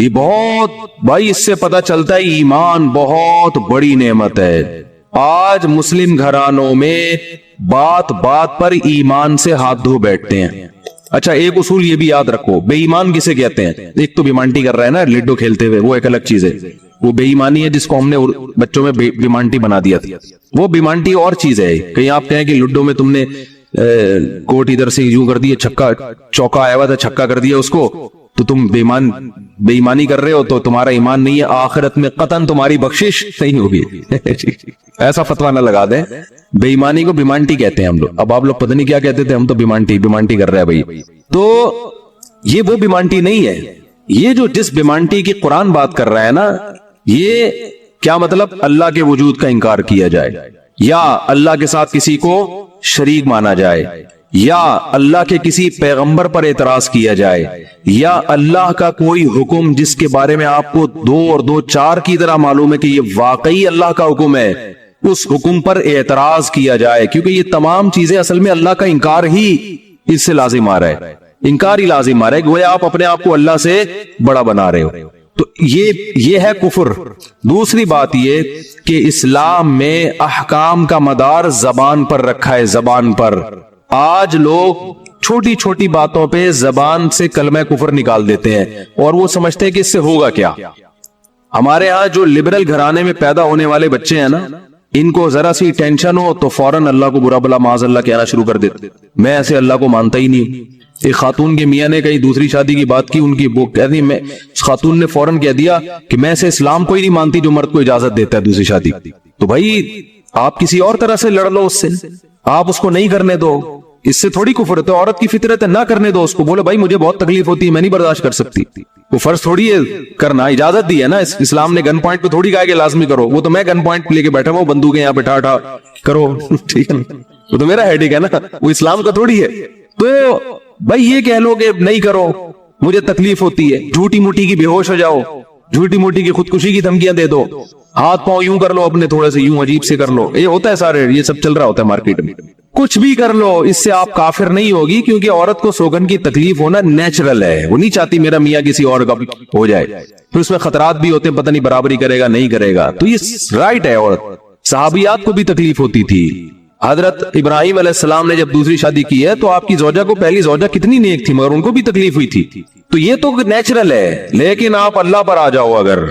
یہ بہت بھائی اس سے پتہ چلتا ہے ایمان بہت بڑی نعمت ہے. آج مسلم گھرانوں میں بات بات پر ایمان سے ہاتھ دھو بیٹھتے ہیں. اچھا ایک اصول یہ بھی یاد رکھو, بے ایمان کسے کہتے ہیں؟ ایک تو بیمانٹی کر رہا ہے نا لڈو کھیلتے ہوئے, وہ ایک الگ چیز ہے, وہ بے ایمانی ہے جس کو ہم نے بچوں میں بیمانٹی بنا دیا تھا. وہ بیمانٹی اور چیز ہے. کہیں آپ کہیں کہ لڈو میں تم نے کوٹ ادھر سے یوں کر دیا, چھکا چوکا آیا ہوا تھا چھکا کر دیا اس کو, تو تم بے ایمانی کر رہے ہو, تو تمہارا ایمان نہیں ہے. آخرت میں قطعاً تمہاری بخشش نہیں ہوگی. ایسا فتویٰ نہ لگا دیں. بے ایمانی کو بیمانٹی کہتے ہیں ہم لوگ. اب آپ لوگ پتہ نہیں کیا کہتے تھے, ہم تو بیمانٹی کر رہے ہیں بھائی. تو یہ وہ بیمانٹی نہیں ہے. یہ جو جس بیمانٹی کی قرآن بات کر رہا ہے نا, یہ کیا مطلب؟ اللہ کے وجود کا انکار کیا جائے, یا اللہ کے ساتھ کسی کو شریک مانا جائے, یا اللہ کے کسی پیغمبر پر اعتراض کیا جائے, یا اللہ کا کوئی حکم جس کے بارے میں آپ کو 2 اور 2 4 کی طرح معلوم ہے کہ یہ واقعی اللہ کا حکم ہے, اس حکم پر اعتراض کیا جائے. کیونکہ یہ تمام چیزیں اصل میں اللہ کا انکار ہی اس سے لازم آ رہا ہے, انکار ہی لازم آ رہا ہے. گویا آپ اپنے آپ کو اللہ سے بڑا بنا رہے ہو. تو یہ ہے کفر. دوسری بات یہ کہ اسلام میں احکام کا مدار زبان پر رکھا ہے, زبان پر. آج لوگ چھوٹی چھوٹی باتوں پہ زبان سے کلمہ کفر نکال دیتے ہیں, اور وہ سمجھتے ہیں کہ اس سے ہوگا کیا. ہمارے ہاں جو لبرل گھرانے میں پیدا ہونے والے بچے ہیں نا, ان کو ذرا سی ٹینشن ہو تو فوراً اللہ کو برا بلا معاذ اللہ کہنا شروع کر دیتے. میں ایسے اللہ کو مانتا ہی نہیں ہوں. ایک خاتون کے میاں نے کہیں دوسری شادی کی بات کی, ان کی وہ کہتی میں, خاتون نے فوراً کہہ دیا کہ میں ایسے اسلام کو ہی نہیں مانتی جو مرد کو اجازت دیتا ہے دوسری شادی. تو بھائی آپ کسی اور طرح سے لڑ لو اس سے, آپ اس کو نہیں کرنے دو. اس سے تھوڑی کفر ہے. تو عورت کی فطرت ہے نہ کرنے دو اس کو, بولو بھائی مجھے بہت تکلیف ہوتی ہے, میں نہیں برداشت کر سکتی. وہ فرض تھوڑی ہے کرنا, اجازت دی ہے نا. اسلام نے گن پوائنٹ پہ تھوڑی کہا کہ لازمی کرو. وہ تو میں گن پوائنٹ لے کے بیٹھا ہوں, بندوقیں یہاں پہ ٹھا کرو, ٹھیک ہے نا, وہ تو میرا ہیڈک ہے نا, وہ اسلام کا تھوڑی ہے. تو بھائی یہ کہہ لو کہ نہیں کرو مجھے تکلیف ہوتی ہے, جھوٹی موٹی کی بے ہوش ہو جاؤ, جھوٹی موٹی کی خودکشی کی دھمکیاں دے دو, ہاتھ پاؤں یوں کر لو اپنے تھوڑے سے یوں عجیب سے کر لو, یہ ہوتا ہے سارے, یہ سب چل رہا ہوتا ہے مارکیٹ میں. کچھ بھی کر لو, اس سے آپ کافر نہیں ہوگی. کیونکہ عورت کو سوگن کی تکلیف ہونا نیچرل ہے. وہ نہیں چاہتی میرا میاں کسی اور کا ہو جائے, پھر اس میں خطرات بھی ہوتے ہیں, پتہ نہیں برابری کرے گا نہیں کرے گا. تو یہ رائٹ ہے. عورت صحابیات کو بھی تکلیف ہوتی تھی. حضرت ابراہیم علیہ السلام نے جب دوسری شادی کی ہے تو آپ کی زوجہ کو, پہلی زوجہ کتنی نیک تھی, مگر ان کو بھی تکلیف ہوئی تھی. تو یہ تو نیچرل ہے. لیکن آپ اللہ پر آ جاؤ, اگر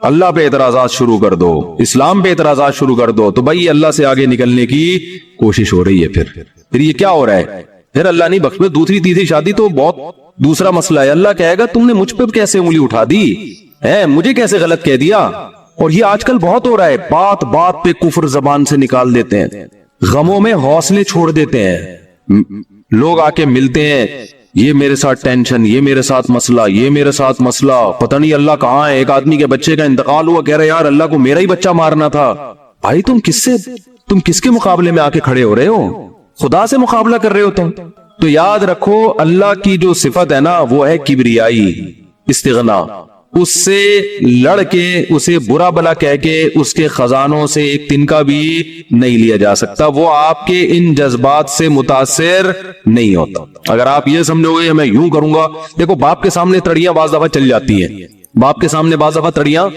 اللہ پہ اعتراضات شروع کر دو, اسلام پہ اعتراضات شروع کر دو, تو بھائی اللہ سے آگے نکلنے کی کوشش ہو رہی ہے. پھر یہ کیا ہو رہا ہے, پھر اللہ نہیں بخش. دوسری تیسری شادی تو بہت دوسرا مسئلہ ہے. اللہ کہے گا تم نے مجھ پہ کیسے انگلی اٹھا دی ہے, مجھے کیسے غلط کہہ دیا. اور یہ آج کل بہت ہو رہا ہے, بات بات پہ کفر زبان سے نکال دیتے ہیں, غموں میں حوصلے چھوڑ دیتے ہیں. لوگ آ کے ملتے ہیں, یہ میرے ساتھ ٹینشن, یہ میرے ساتھ مسئلہ, یہ میرے ساتھ مسئلہ, پتہ نہیں اللہ کہاں ہے. ایک آدمی کے بچے کا انتقال ہوا, کہہ رہے یار اللہ کو میرا ہی بچہ مارنا تھا. بھائی تم کس کے مقابلے میں آ کے کھڑے ہو رہے ہو, خدا سے مقابلہ کر رہے ہو تم. تو یاد رکھو اللہ کی جو صفت ہے نا وہ ہے کبریائی, استغنا. اس سے لڑ کے, اسے برا بلا کہہ کے, اس کے خزانوں سے ایک تنکا بھی نہیں لیا جا سکتا. وہ آپ کے ان جذبات سے متاثر نہیں ہوتا. اگر آپ یہ سمجھو گے میں یوں کروں گا, دیکھو باپ کے سامنے تڑیاں بعض دفعہ چل جاتی ہیں, باپ کے سامنے بعض دفعہ تڑیاں,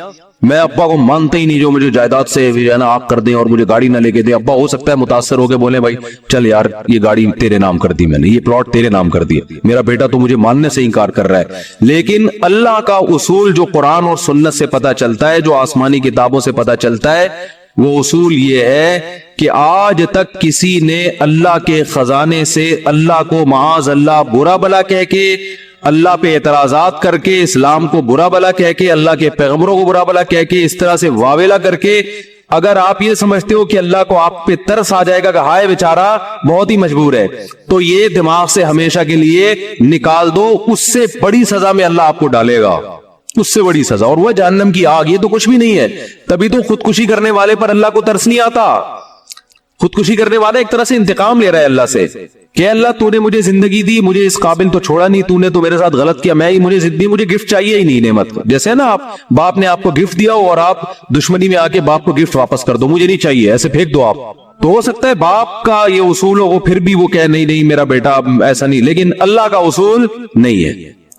میں ابا کو مانتا ہی نہیں جو مجھے جائیداد سے آگ کر دیں اور مجھے گاڑی نہ لے کے دیں. ابا ہو سکتا ہے متاثر ہو کے بولے بھائی چل یار یہ گاڑی تیرے نام کر دی, میں نے یہ پلاٹ تیرے نام کر دیا. میرا بیٹا تو مجھے ماننے سے انکار کر رہا ہے. لیکن اللہ کا اصول جو قرآن اور سنت سے پتہ چلتا ہے, جو آسمانی کتابوں سے پتہ چلتا ہے, وہ اصول یہ ہے کہ آج تک کسی نے اللہ کے خزانے سے اللہ کو معاذ اللہ برا بلا کہہ کے, اللہ پہ اعتراضات کر کے, اسلام کو برا بلا کہہ کے, اللہ کے پیغمبروں کو برا بلا کہہ کے, اس طرح سے واویلا کر کے, اگر آپ یہ سمجھتے ہو کہ اللہ کو آپ پہ ترس آ جائے گا کہ ہائے بیچارہ بہت ہی مجبور ہے, تو یہ دماغ سے ہمیشہ کے لیے نکال دو. اس سے بڑی سزا میں اللہ آپ کو ڈالے گا, اس سے بڑی سزا, اور وہ جہنم کی آگ. یہ تو کچھ بھی نہیں ہے. تبھی تو خودکشی کرنے والے پر اللہ کو ترس نہیں آتا. خودکشی کرنے والا ایک طرح سے انتقام لے رہا ہے اللہ سے کہ اللہ تو نے مجھے زندگی دی, مجھے اس قابل تو چھوڑا نہیں, تو نے تو میرے ساتھ غلط کیا, میں ہی مجھے زندگی, مجھے گفٹ چاہیے ہی نہیں نعمت. جیسے نا آپ باپ نے آپ کو گفٹ دیا ہو اور آپ دشمنی میں آ کے باپ کو گفٹ واپس کر دو, مجھے نہیں چاہیے, ایسے پھینک دو آپ. تو ہو سکتا ہے باپ کا یہ اصول ہو, پھر بھی وہ کہے نہیں میرا بیٹا ایسا نہیں. لیکن اللہ کا اصول نہیں ہے.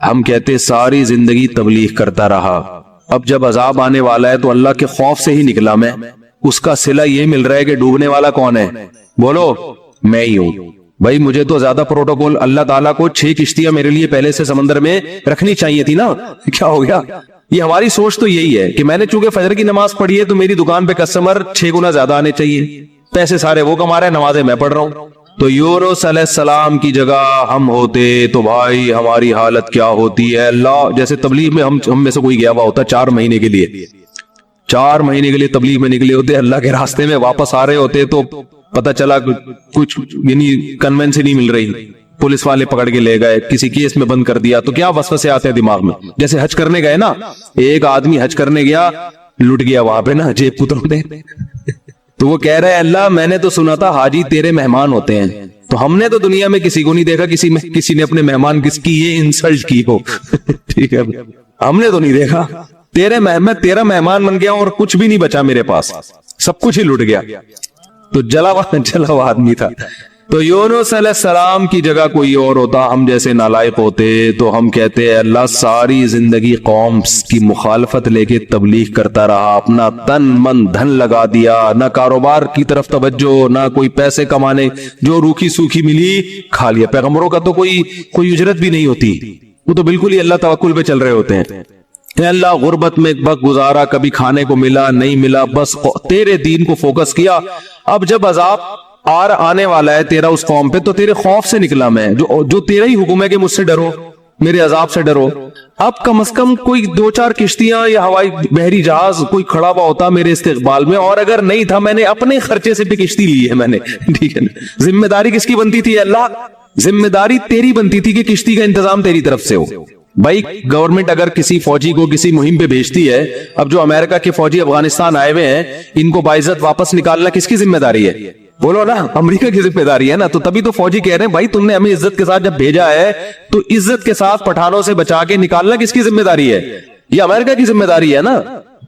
ہم کہتے ساری زندگی تبلیغ کرتا رہا، اب جب عذاب آنے والا ہے تو اللہ کے خوف سے ہی نکلا میں، اس کا صلہ یہ مل رہا ہے کہ ڈوبنے والا کون ہے؟ بولو میں ہی ہوں۔ بھائی مجھے تو زیادہ پروٹوکول، اللہ تعالیٰ کو 6 کشتیاں میرے لیے پہلے سے سمندر میں رکھنی چاہیے تھی نا، کیا ہو گیا؟ یہ ہماری سوچ تو یہی ہے کہ میں نے چونکہ فجر کی نماز پڑھی ہے تو میری دکان پہ کسٹمر 6 گنا زیادہ آنے چاہیے، پیسے سارے وہ کما رہے ہیں، نمازیں میں پڑھ رہا ہوں۔ تو یونس علیہ السلام کی جگہ ہم ہوتے تو بھائی ہماری حالت کیا ہوتی ہے؟ اللہ، جیسے تبلیغ میں ہم میں سے کوئی گیا ہوا ہوتا 4 مہینے کے لیے، 4 مہینے کے لیے تبلیغ میں نکلے ہوتے، اللہ کے راستے میں واپس آ رہے ہوتے تو پتہ چلا کچھ یعنی کنوینس نہیں مل رہی، پولیس والے پکڑ کے لے گئے، کسی کیس میں بند کر دیا، تو کیا وسوسے آتے ہیں دماغ میں؟ جیسے حج کرنے گئے نا، ایک آدمی حج کرنے گیا، لٹ گیا وہاں پہ نا جیب پتروں نے، تو وہ کہہ رہے ہیں اللہ میں نے تو سنا تھا حاجی تیرے مہمان ہوتے ہیں، تو ہم نے تو دنیا میں کسی کو نہیں دیکھا کسی نے اپنے مہمان کس کی یہ انسلٹ کی ہو ٹھیک ہے، ہم نے تو نہیں دیکھا، میں تیرا مہمان بن گیا اور کچھ بھی نہیں بچا میرے پاس، سب کچھ ہی لٹ گیا، تو جلا ہوا آدمی تھا۔ تو یونس علیہ السلام کی جگہ کوئی اور ہوتا، ہم جیسے نالائق ہوتے تو ہم کہتے ہیں اللہ ساری زندگی قوم کی مخالفت لے کے تبلیغ کرتا رہا، اپنا تن من دھن لگا دیا، نہ کاروبار کی طرف توجہ، نہ کوئی پیسے کمانے، جو روکھی سوکھی ملی کھا لیا۔ پیغمبروں کا تو کوئی اجرت بھی نہیں ہوتی، وہ تو بالکل ہی اللہ توکل پہ چل رہے ہوتے ہیں۔ اے اللہ غربت میں وقت گزارا، کبھی کھانے کو ملا نہیں ملا، بس تیرے دین کو فوکس کیا۔ اب جب عذاب آنے والا ہے تیرا اس قوم پہ تو تیرے خوف سے نکلا میں، جو تیرا ہی حکم ہے کہ مجھ سے ڈرو، میرے عذاب سے ڈرو۔ اب کم از کم کوئی 2-4 کشتیاں یا ہوائی بحری جہاز کوئی کھڑا ہوا ہوتا میرے استقبال میں، اور اگر نہیں تھا میں نے اپنے خرچے سے بھی کشتی لی ہے میں نے، ٹھیک ہے نا۔ ذمہ داری کس کی بنتی تھی اللہ؟ ذمہ داری تیری بنتی تھی کہ کشتی کا انتظام تیری طرف سے ہو۔ بھائی گورنمنٹ اگر کسی فوجی کو کسی مہم پہ بھیجتی ہے، اب جو امریکہ کے فوجی افغانستان آئے ہوئے ہیں ان کو باعزت واپس نکالنا کس کی ذمہ داری ہے؟ بولو نا، امریکہ کی ذمہ داری ہے نا۔ تو تبھی تو فوجی کہہ رہے ہیں بھائی تم نے ہمیں عزت کے ساتھ جب بھیجا ہے تو عزت کے ساتھ پٹھانوں سے بچا کے نکالنا کس کی ذمہ داری ہے؟ یہ امریکہ کی ذمہ داری ہے نا۔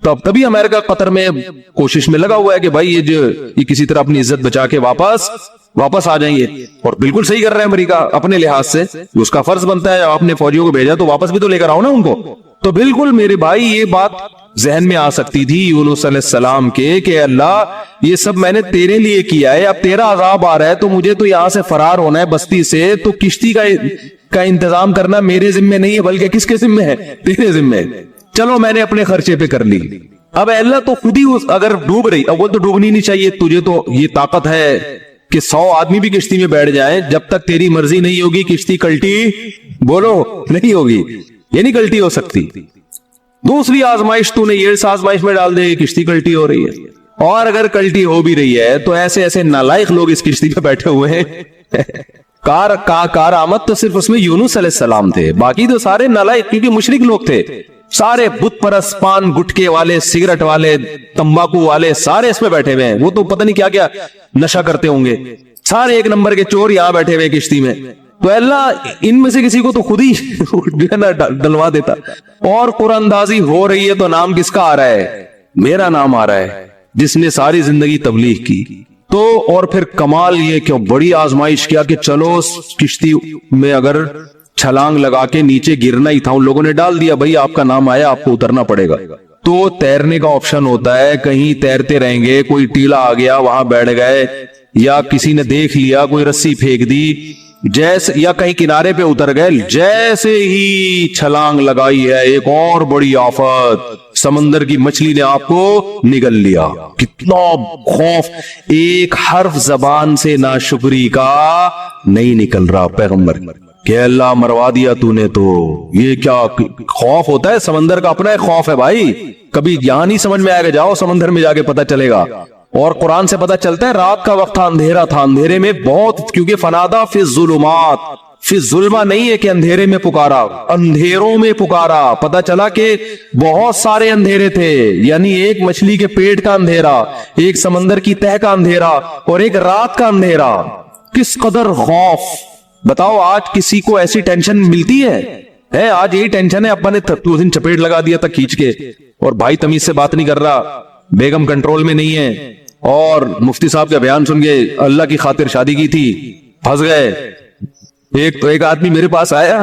تو تبھی امریکہ قطر میں کوشش میں لگا ہوا ہے کہ بھائی یہ کسی طرح اپنی عزت بچا کے واپس آ جائیں گے، اور بالکل صحیح کر رہے ہیں امریکہ اپنے لحاظ سے، اس کا فرض بنتا ہے آپ نے فوجیوں کو بھیجا تو واپس بھی تو لے کر آؤ نا ان کو۔ تو بالکل میرے بھائی یہ بات ذہن میں آ سکتی تھی یونس علیہ السلام کے کہ اللہ یہ سب میں نے تیرے لیے کیا ہے، اب تیرا عذاب آ رہا ہے تو مجھے تو یہاں سے فرار ہونا ہے بستی سے، تو کشتی کا انتظام کرنا میرے ذمہ نہیں ہے بلکہ کس کے ذمہ ہے؟ تیرے ذمہ ہے۔ چلو میں نے اپنے خرچے پہ کر لی۔ اب اللہ تو خود ہی اگر ڈوب رہی، اول تو ڈوبنی نہیں چاہیے، تجھے تو یہ طاقت ہے کہ 100 آدمی بھی کشتی میں بیٹھ جائیں، جب تک تیری مرضی نہیں ہوگی کشتی کلٹی بولو نہیں ہوگی، یہ نہیں کلٹی ہو سکتی۔ دوسری آزمائش تو نے یہ آزمائش میں ڈال دے کشتی کلٹی ہو رہی ہے، اور اگر کلٹی ہو بھی رہی ہے تو ایسے نالائق لوگ اس کشتی پہ بیٹھے ہوئے ہیں۔ کار آمد تو صرف اس میں یونس علیہ السلام تھے، باقی تو سارے نالائق کیونکہ مشرک لوگ تھے، سارے بت پرست، پان گٹکے والے، سگریٹ والے، تمباکو والے، سارے اس میں بیٹھے ہوئے ہیں، وہ تو پتہ نہیں کیا کیا نشہ کرتے ہوں گے، سارے ایک نمبر کے چور یہاں بیٹھے ہوئے کشتی میں۔ تو اللہ ان میں سے کسی کو تو خود ہی جو ہے نا ڈلوا دیتا۔ اور قرآن اندازی ہو رہی ہے تو نام کس کا آ رہا ہے؟ میرا نام آ رہا ہے، جس نے ساری زندگی تبلیغ کی۔ تو اور پھر کمال یہ کہ بڑی آزمائش کیا کہ چلو کشتی میں اگر چھلانگ لگا کے نیچے گرنا ہی تھا، ان لوگوں نے ڈال دیا بھائی آپ کا نام آیا آپ کو اترنا پڑے گا۔ تو تیرنے کا آپشن ہوتا ہے، کہیں تیرتے رہیں گے، کوئی ٹیلا آ گیا وہاں بیٹھ گئے، یا کسی نے دیکھ لیا کوئی رسی پھینک دی، جیسے یا کہیں کنارے پہ اتر گئے، جیسے ہی چھلانگ لگائی ہے ایک اور بڑی آفت، سمندر کی مچھلی نے آپ کو نگل لیا۔ کتنا خوف، ایک حرف زبان سے ناشکری کا نہیں نکل رہا پیغمبر کہ اللہ مروا دیا تو نے۔ تو یہ کیا خوف ہوتا ہے؟ سمندر کا اپنا ایک خوف ہے بھائی، کبھی یہاں نہیں سمجھ میں آئے گا، جاؤ سمندر میں جا کے پتہ چلے گا۔ اور قرآن سے پتہ چلتا ہے رات کا وقت تھا، اندھیرا تھا، اندھیرے میں بہت، کیونکہ فنادا فی الظلمات، فی الظلمہ نہیں ہے کہ اندھیرے میں پکارا، اندھیروں میں پکارا۔ پتہ چلا کہ بہت سارے اندھیرے تھے، یعنی ایک مچھلی کے پیٹ کا اندھیرا، ایک سمندر کی تہہ کا اندھیرا، اور ایک رات کا اندھیرا۔ کس قدر خوف! بتاؤ آج کسی کو ایسی ٹینشن ملتی ہے؟ آج یہی ٹینشن ہے، ابا نے اس دن چپیٹ لگا دیا تھا کھینچ کے، اور بھائی تمیز سے بات نہیں کر رہا، بیگم کنٹرول میں نہیں ہے، اور مفتی صاحب کا بیان سن کے اللہ کی خاطر شادی کی تھی، پھنس گئے۔ ایک آدمی میرے پاس آیا،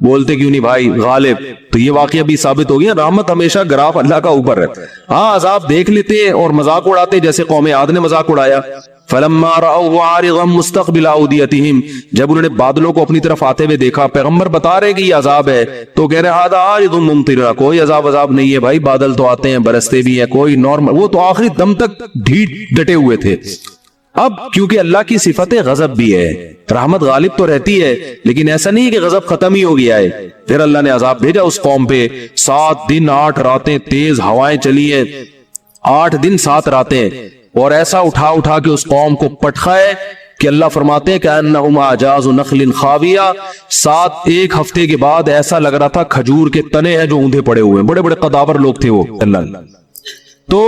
بولتے کیوں نہیں بھائی غالب؟ تو یہ واقعہ بھی ثابت ہو گیا رحمت ہمیشہ گراف اللہ کا اوپر ہے. ہاں عذاب دیکھ لیتے اور مذاق اڑاتے جیسے قوم عاد نے مذاق اڑایا. فلما رأوا عارضا مستقبل اودیتہم، جب انہوں نے بادلوں کو اپنی طرف آتے ہوئے دیکھا، پیغمبر بتا رہے کہ یہ عذاب ہے تو کہہ رہے ھذا عارض ممطرنا، کوئی عذاب نہیں ہے بھائی، بادل تو آتے ہیں برستے بھی ہیں، کوئی نارمل. وہ تو آخری دم تک ڈٹے ہوئے تھے. اب کیونکہ اللہ کی صفت غضب بھی ہے، رحمت غالب تو رہتی ہے، لیکن ایسا نہیں کہ غضب ختم ہی ہو گیا ہے. پھر اللہ نے عذاب بھیجا اس قوم پہ. 7 دن 8 راتیں تیز ہوائیں چلی ہیں، 8 دن 7 راتیں، اور ایسا اٹھا اٹھا کے اس قوم کو پٹخائے کہ اللہ فرماتے ہیں کہ انہم اعجاز نخل خاویہ. 1 ہفتے کے بعد ایسا لگ رہا تھا کھجور کے تنے ہیں جو اوندھے پڑے ہوئے ہیں. بڑے بڑے قداور لوگ تھے وہ. اللہ تو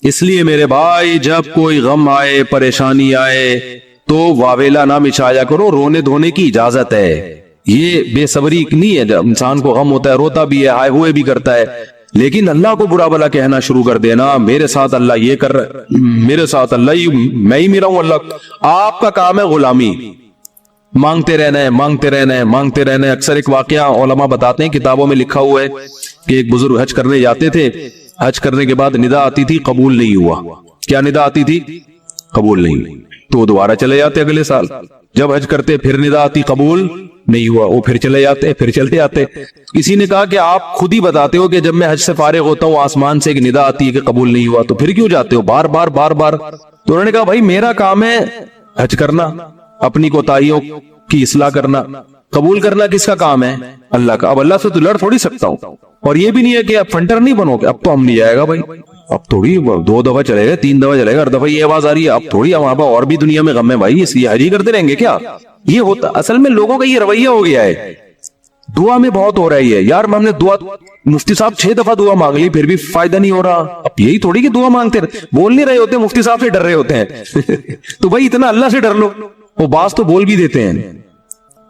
اس لیے میرے بھائی جب کوئی غم آئے پریشانی آئے تو واویلا نہ مچایا کرو، رونے دھونے کی اجازت ہے. یہ بے صبری نہیں ہے، جب انسان کو غم ہوتا ہے روتا بھی ہے، ہائے ہوئے بھی کرتا ہے، لیکن اللہ کو برا بلا کہنا شروع کر دینا، میرے ساتھ اللہ یہ کر رہا ہے، میرے ساتھ اللہ میں ہی میرا ہوں اللہ. آپ کا کام ہے غلامی، مانگتے رہنا ہے مانگتے رہنا ہے مانگتے رہنا ہے. اکثر ایک واقعہ علماء بتاتے ہیں، کتابوں میں لکھا ہوا ہے کہ ایک بزرگ حج کرنے جاتے تھے، حج کرنے کے بعد ندا آتی تھی قبول نہیں ہوا. کیا ندا آتی تھی؟ قبول نہیں. تو وہ دوبارہ چلے جاتے اگلے سال، جب حج کرتے پھر ندا آتی قبول نہیں ہوا، وہ پھر چلے جاتے. کسی نے کہا کہ آپ خود ہی بتاتے ہو کہ جب میں حج سے فارغ ہوتا ہوں آسمان سے ایک ندا آتی ہے کہ قبول نہیں ہوا، تو پھر کیوں جاتے ہو بار بار بار بار؟ تو انہوں نے کہا بھائی میرا کام ہے حج کرنا، اپنی کوتاہیوں کی اصلاح کرنا، قبول کرنا کس کا کام ہے؟ اللہ کا. اب اللہ سے تو لڑ تھوڑی سکتا ہوں. اور یہ بھی نہیں ہے کہ اب فنٹر نہیں بنو گے، اب تو ہم نہیں جائے گا بھائی، اب تھوڑی 2 دفعہ چلے گا 3 دفعہ چلے گا، ہر دفعہ یہ آواز آ رہی ہے اب تھوڑی وہاں پہ اور بھی دنیا میں غم ہے بھائی، اس لیے حج ہی کرتے رہیں گے کیا؟ یہ ہوتا اصل میں لوگوں کا یہ رویہ ہو گیا ہے. دعا میں بہت ہو رہی ہے یار، ہم نے دعا مفتی صاحب 6 دفعہ دعا مانگ لی پھر بھی فائدہ نہیں ہو رہا. اب یہی تھوڑی کہ دعا مانگتے بول نہیں رہے ہوتے، مفتی صاحب سے ڈر رہے ہوتے ہیں تو بھائی اتنا اللہ سے ڈر لو. وہ باز تو بول بھی دیتے ہیں.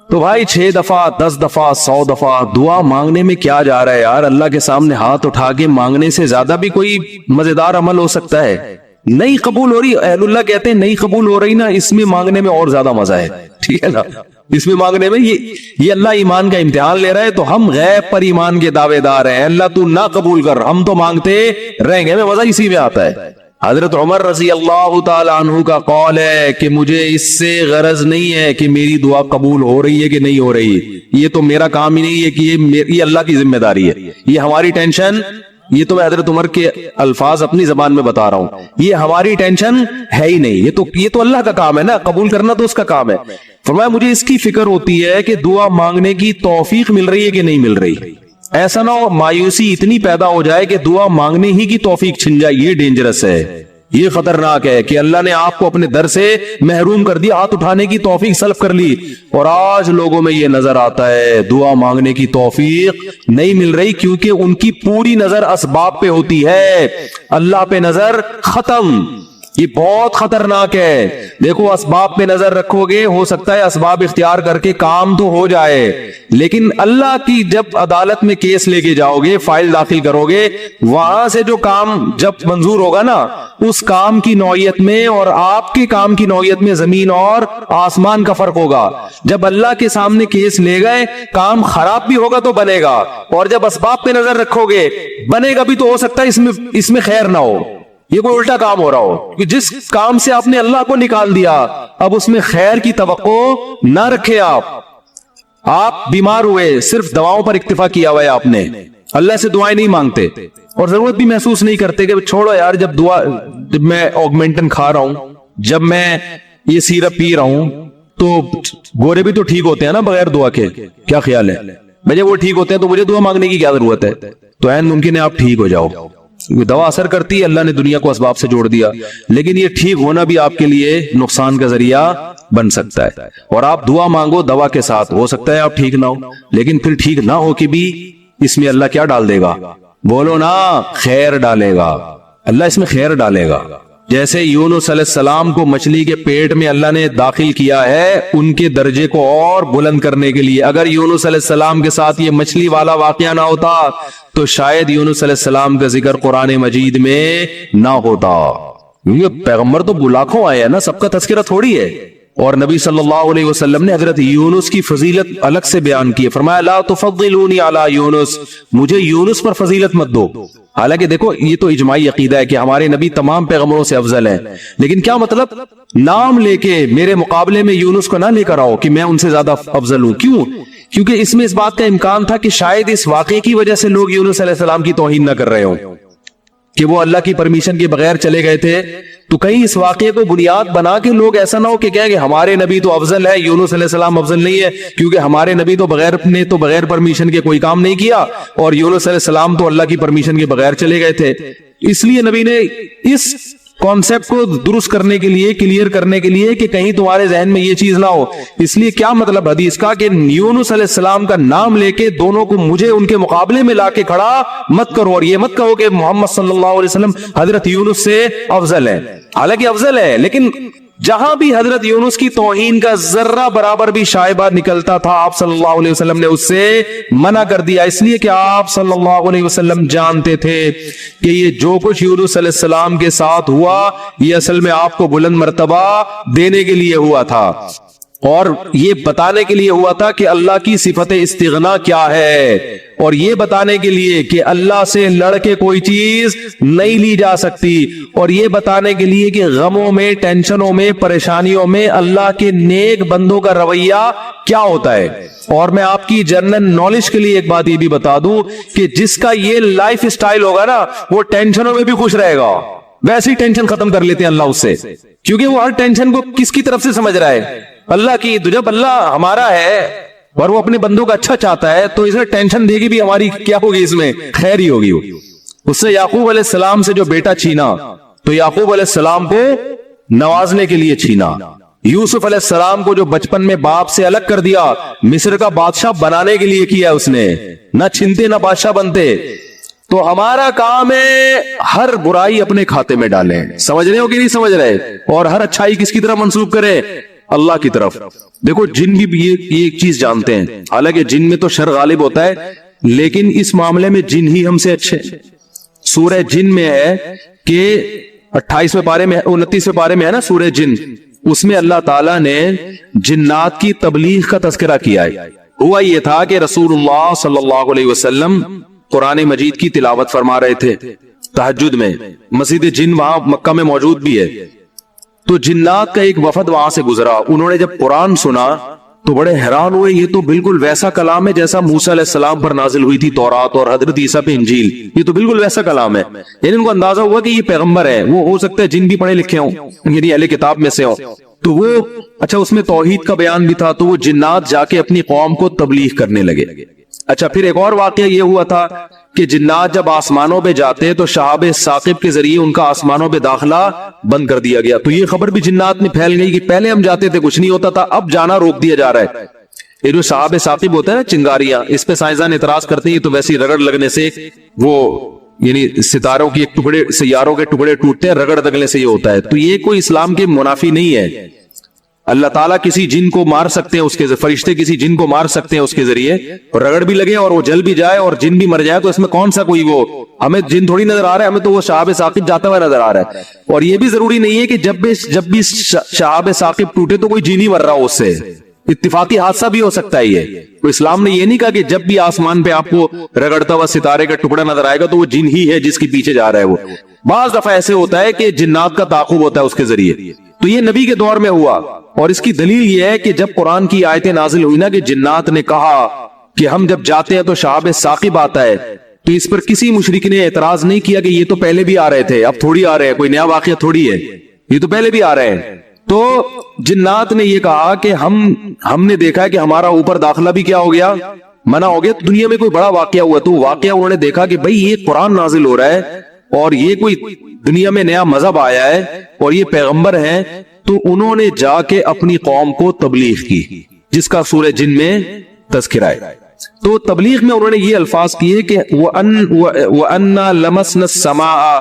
تو بھائی 6 دفعہ 10 دفعہ 100 دفعہ دعا مانگنے میں کیا جا رہا ہے یار؟ اللہ کے سامنے ہاتھ اٹھا کے مانگنے سے زیادہ بھی کوئی مزیدار عمل ہو سکتا ہے؟ نہیں قبول ہو رہی، اہل اللہ کہتے ہیں نہیں قبول ہو رہی نا، اس میں مانگنے میں اور زیادہ مزہ ہے. ٹھیک ہے نا؟ اس میں مانگنے میں یہ اللہ ایمان کا امتحان لے رہا ہے، تو ہم غیب پر ایمان کے دعوے دار ہیں. اللہ تو نہ قبول کر، ہم تو مانگتے رہیں گے، میں مزہ اسی میں آتا ہے. حضرت عمر رضی اللہ تعالی عنہ کا قول ہے کہ مجھے اس سے غرض نہیں ہے کہ میری دعا قبول ہو رہی ہے کہ نہیں ہو رہی، یہ تو میرا کام ہی نہیں ہے کہ یہ اللہ کی ذمہ داری ہے، یہ ہماری ٹینشن. یہ تو میں حضرت عمر کے الفاظ اپنی زبان میں بتا رہا ہوں، یہ ہماری ٹینشن ہے ہی نہیں، یہ تو اللہ کا کام ہے نا، قبول کرنا تو اس کا کام ہے. فرمایا مجھے اس کی فکر ہوتی ہے کہ دعا مانگنے کی توفیق مل رہی ہے کہ نہیں مل رہی. ایسا نہ ہو مایوسی اتنی پیدا ہو جائے کہ دعا مانگنے ہی کی توفیق چھن جائے. یہ ڈینجرس ہے، یہ خطرناک ہے کہ اللہ نے آپ کو اپنے در سے محروم کر دیا، ہاتھ اٹھانے کی توفیق سلب کر لی. اور آج لوگوں میں یہ نظر آتا ہے دعا مانگنے کی توفیق نہیں مل رہی، کیونکہ ان کی پوری نظر اسباب پہ ہوتی ہے، اللہ پہ نظر ختم. یہ بہت خطرناک ہے. دیکھو اسباب پہ نظر رکھو گے، ہو سکتا ہے اسباب اختیار کر کے کام تو ہو جائے، لیکن اللہ کی جب عدالت میں کیس لے کے جاؤ گے، فائل داخل کرو گے، وہاں سے جو کام جب منظور ہوگا نا، اس کام کی نوعیت میں اور آپ کے کام کی نوعیت میں زمین اور آسمان کا فرق ہوگا. جب اللہ کے سامنے کیس لے گئے، کام خراب بھی ہوگا تو بنے گا، اور جب اسباب پہ نظر رکھو گے بنے گا بھی تو ہو سکتا ہے اس میں خیر نہ ہو، یہ کوئی الٹا کام ہو رہا ہو. جس کام سے آپ نے اللہ کو نکال دیا اب اس میں خیر کی توقع نہ رکھے. آپ بیمار ہوئے، صرف دواؤں پر اکتفا کیا ہوا ہے آپ نے، اللہ سے دعائیں نہیں مانگتے اور ضرورت بھی محسوس نہیں کرتے کہ چھوڑو یار، جب میں آگمنٹن کھا رہا ہوں، جب میں یہ سیرپ پی رہا ہوں تو گورے بھی تو ٹھیک ہوتے ہیں نا بغیر دعا کے. کیا خیال ہے؟ جب وہ ٹھیک ہوتے ہیں تو مجھے دعا مانگنے کی کیا ضرورت ہے؟ تو عین ممکن ہے آپ ٹھیک ہو جاؤ. دوا اثر کرتی ہے، اللہ نے دنیا کو اسباب سے جوڑ دیا، لیکن یہ ٹھیک ہونا بھی آپ کے لیے نقصان کا ذریعہ بن سکتا ہے. اور آپ دعا مانگو دوا کے ساتھ، ہو سکتا ہے آپ ٹھیک نہ ہو، لیکن پھر ٹھیک نہ ہو کہ بھی اس میں اللہ کیا ڈال دے گا؟ بولو نا، خیر ڈالے گا. اللہ اس میں خیر ڈالے گا. جیسے یونس علیہ السلام کو مچھلی کے پیٹ میں اللہ نے داخل کیا ہے ان کے درجے کو اور بلند کرنے کے لیے. اگر یونس علیہ السلام کے ساتھ یہ مچھلی والا واقعہ نہ ہوتا تو شاید یونس علیہ السلام کا ذکر قرآن مجید میں نہ ہوتا. کیونکہ پیغمبر تو لاکھوں آئے ہیں نا، سب کا تذکرہ تھوڑی ہے. اور نبی صلی اللہ علیہ وسلم نے حضرت یونس کی فضیلت الگ سے بیان کی ہے، فرمایا لا تفضلونی علی یونس، مجھے یونس پر فضیلت مت دو۔ حالانکہ دیکھو یہ تو اجماعی عقیدہ ہے کہ ہمارے نبی تمام پیغمبروں سے افضل ہیں، لیکن کیا مطلب نام لے کے میرے مقابلے میں یونس کو نہ لے کر آؤ کہ میں ان سے زیادہ افضل ہوں۔ کیوں؟ کیونکہ اس میں اس بات کا امکان تھا کہ شاید اس واقعے کی وجہ سے لوگ یونس علیہ السلام کی توہین نہ کر رہے ہوں کہ وہ اللہ کی پرمیشن کے بغیر چلے گئے تھے، تو کہیں اس واقعے کو بنیاد بنا کے لوگ ایسا نہ ہو کہ کہیں کہ ہمارے نبی تو افضل ہے، یونس علیہ السلام افضل نہیں ہے، کیونکہ ہمارے نبی تو بغیر پرمیشن کے کوئی کام نہیں کیا اور یونس علیہ السلام تو اللہ کی پرمیشن کے بغیر چلے گئے تھے۔ اس لیے نبی نے اس کانسیپٹ کو درست کرنے کے لیے، کلیئر کرنے کے لیے کہ کہیں تمہارے ذہن میں یہ چیز نہ ہو، اس لیے کیا مطلب حدیث کا کہ یونس علیہ السلام کا نام لے کے دونوں کو مجھے ان کے مقابلے میں لا کے کھڑا مت کرو، اور یہ مت کہو کہ محمد صلی اللہ علیہ وسلم حضرت یونس سے افضل ہے۔ حالانکہ افضل ہے، لیکن جہاں بھی حضرت یونس کی توہین کا ذرہ برابر بھی شائبہ نکلتا تھا آپ صلی اللہ علیہ وسلم نے اس سے منع کر دیا، اس لیے کہ آپ صلی اللہ علیہ وسلم جانتے تھے کہ یہ جو کچھ یونس علیہ السلام کے ساتھ ہوا یہ اصل میں آپ کو بلند مرتبہ دینے کے لیے ہوا تھا، اور یہ بتانے کے لیے ہوا تھا کہ اللہ کی صفت استغنا کیا ہے، اور یہ بتانے کے لیے کہ اللہ سے لڑ کے کوئی چیز نہیں لی جا سکتی، اور یہ بتانے کے لیے کہ غموں میں، ٹینشنوں میں، پریشانیوں میں اللہ کے نیک بندوں کا رویہ کیا ہوتا ہے۔ اور میں آپ کی جنرل نالج کے لیے ایک بات یہ بھی بتا دوں کہ جس کا یہ لائف اسٹائل ہوگا نا وہ ٹینشنوں میں بھی خوش رہے گا، ویسے ہی ٹینشن ختم کر لیتے ہیں اللہ اس سے، کیونکہ وہ ہر ٹینشن کو کس کی طرف سے سمجھ رہا ہے؟ اللہ کی۔ تو جب اللہ ہمارا ہے اور وہ اپنے بندوں کا اچھا چاہتا ہے تو اسے ٹینشن دے گی بھی ہماری کیا ہوگی، اس میں خیر ہی ہوگی۔ اس سے یعقوب علیہ السلام سے جو بیٹا چھینا تو یعقوب علیہ السلام کو نوازنے کے لیے چھینا، یوسف علیہ السلام کو جو بچپن میں باپ سے الگ کر دیا مصر کا بادشاہ بنانے کے لیے کیا اس نے، نہ چھنتے نہ بادشاہ بنتے۔ تو ہمارا کام ہے ہر برائی اپنے کھاتے میں ڈالیں، سمجھ رہے ہو کہ نہیں سمجھ رہے، اور ہر اچھائی کس کی طرف منسوب کریں؟ اللہ کی طرف۔ دیکھو جن بھی یہ ایک چیز جانتے ہیں، حالانکہ جن میں تو شر غالب ہوتا ہے لیکن اس معاملے میں جن ہی ہم سے اچھے۔ سورہ جن میں ہے کہ 28ویں پارے میں 29ویں پارے میں ہے نا سورہ جن، اس میں اللہ تعالیٰ نے جنات کی تبلیغ کا تذکرہ کیا ہے۔ ہوا یہ تھا کہ رسول اللہ صلی اللہ علیہ وسلم قرآن مجید کی تلاوت فرما رہے تھے تہجد میں، مسجد جن وہاں مکہ میں موجود بھی ہے، تو جنات کا ایک وفد وہاں سے گزرا، انہوں نے جب قرآن سنا تو بڑے حیران ہوئے، یہ تو بالکل ویسا کلام ہے جیسا موسیٰ علیہ السلام پر نازل ہوئی تھی تورات اور حضرت عیسیٰ پہ انجیل، یہ تو بالکل ویسا کلام ہے۔ یعنی ان کو اندازہ ہوا کہ یہ پیغمبر ہے، وہ ہو سکتا ہے جن بھی پڑھے لکھے ہوں، یعنی اہل کتاب میں سے ہوں، تو وہ اچھا اس میں توحید کا بیان بھی تھا، تو وہ جنات جا کے اپنی قوم کو تبلیغ کرنے لگے۔ اچھا پھر ایک اور واقعہ یہ ہوا تھا کہ جنات جب آسمانوں پہ جاتے تو شہاب ثاقب کے ذریعے ان کا آسمانوں پہ داخلہ بند کر دیا گیا، تو یہ خبر بھی جنات میں پھیل گئی کہ پہلے ہم جاتے تھے کچھ نہیں ہوتا تھا، اب جانا روک دیا جا رہا ہے۔ یہ جو شہاب ثاقب ہوتا ہے نا چنگاریاں، اس پہ سائنسدان اعتراض کرتے ہیں تو ویسی رگڑ لگنے سے وہ یعنی ستاروں کی ایک ٹکڑے، سیاروں کے ٹکڑے ٹوٹتے ہیں، رگڑ لگنے سے یہ ہوتا ہے، تو یہ کوئی اسلام کے منافی نہیں ہے۔ اللہ تعالیٰ کسی جن کو مار سکتے ہیں اس کے ذریعے، فرشتے کسی جن کو مار سکتے ہیں اس کے ذریعے، اور رگڑ بھی لگے اور وہ جل بھی جائے اور جن بھی مر جائے، تو اس میں کون سا کوئی وہ ہمیں جن تھوڑی نظر آ رہا ہے، ہمیں تو وہ شہاب ثاقب جاتا ہوا نظر آ رہا ہے۔ اور یہ بھی ضروری نہیں ہے کہ جب بھی شہاب ثاقب ٹوٹے تو کوئی جن ہی مر رہا ہو، اس سے اتفاقی حادثہ بھی ہو سکتا ہے۔ یہ تو اسلام نے یہ نہیں کہا کہ جب بھی آسمان پہ آپ کو رگڑتا ہوا ستارے کا ٹکڑا نظر آئے گا تو وہ جن ہی ہے جس کے پیچھے جا رہا ہے۔ وہ بعض دفعہ ایسے ہوتا ہے کہ جنات کا تعاقب ہوتا ہے اس کے ذریعے، تو یہ نبی کے دور میں ہوا، اور اس کی دلیل یہ ہے کہ جب قرآن کی آیتیں نازل ہوئی نا کہ جنات نے کہا کہ ہم جب جاتے ہیں تو شہاب ثاقب آتا ہے، تو اس پر کسی مشرک نے اعتراض نہیں کیا کہ یہ تو پہلے بھی آ رہے تھے، اب تھوڑی آ رہے ہیں، کوئی نیا واقعہ تھوڑی ہے، یہ تو پہلے بھی آ رہے ہیں۔ تو جنات نے یہ کہا کہ ہم نے دیکھا ہے کہ ہمارا اوپر داخلہ بھی کیا ہو گیا، منع ہو گیا، دنیا میں کوئی بڑا واقعہ ہوا تو واقعہ انہوں نے دیکھا کہ بھئی یہ قرآن نازل ہو رہا ہے اور یہ کوئی دنیا میں نیا مذہب آیا ہے اور یہ پیغمبر ہیں، تو انہوں نے جا کے اپنی قوم کو تبلیغ کی، جس کا سورہ جن میں تذکرہ ہے۔ تو تبلیغ میں انہوں نے یہ الفاظ کیے کہ وَأَنَّا لَمَسْنَا السَّمَاءَ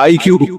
IQ।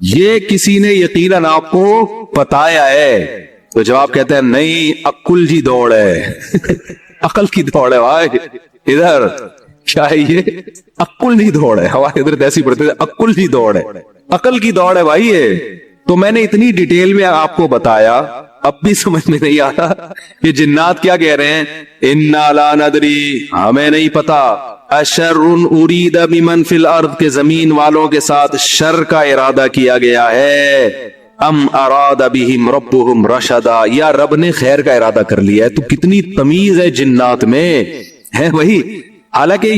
یہ کسی نے یقیناً آپ کو بتایا ہے. تو جواب کہتے ہیں نہیں، عقل کی دوڑ ہے. عقل کی دوڑ ہے بھائی. ادھر کیا ہے یہ؟ عقل کی دوڑ ہے. ہمارے ادھر ایسی پڑھتے ہیں عقل کی دوڑ ہے. عقل کی دوڑ ہے بھائی یہ. تو میں نے اتنی ڈیٹیل میں آپ کو بتایا، اب بھی سمجھ میں نہیں آتا یہ جنات کیا کہہ رہے ہیں؟ انا لا ندری، ہمیں نہیں پتا، اشر ارید بمن فی الارض، کے زمین والوں کے ساتھ شر کا ارادہ کیا گیا ہے، ام اراد بہم ربہم رشدا، یا رب نے خیر کا ارادہ کر لیا ہے. تو کتنی تمیز ہے جنات میں ہے وہی. حالانکہ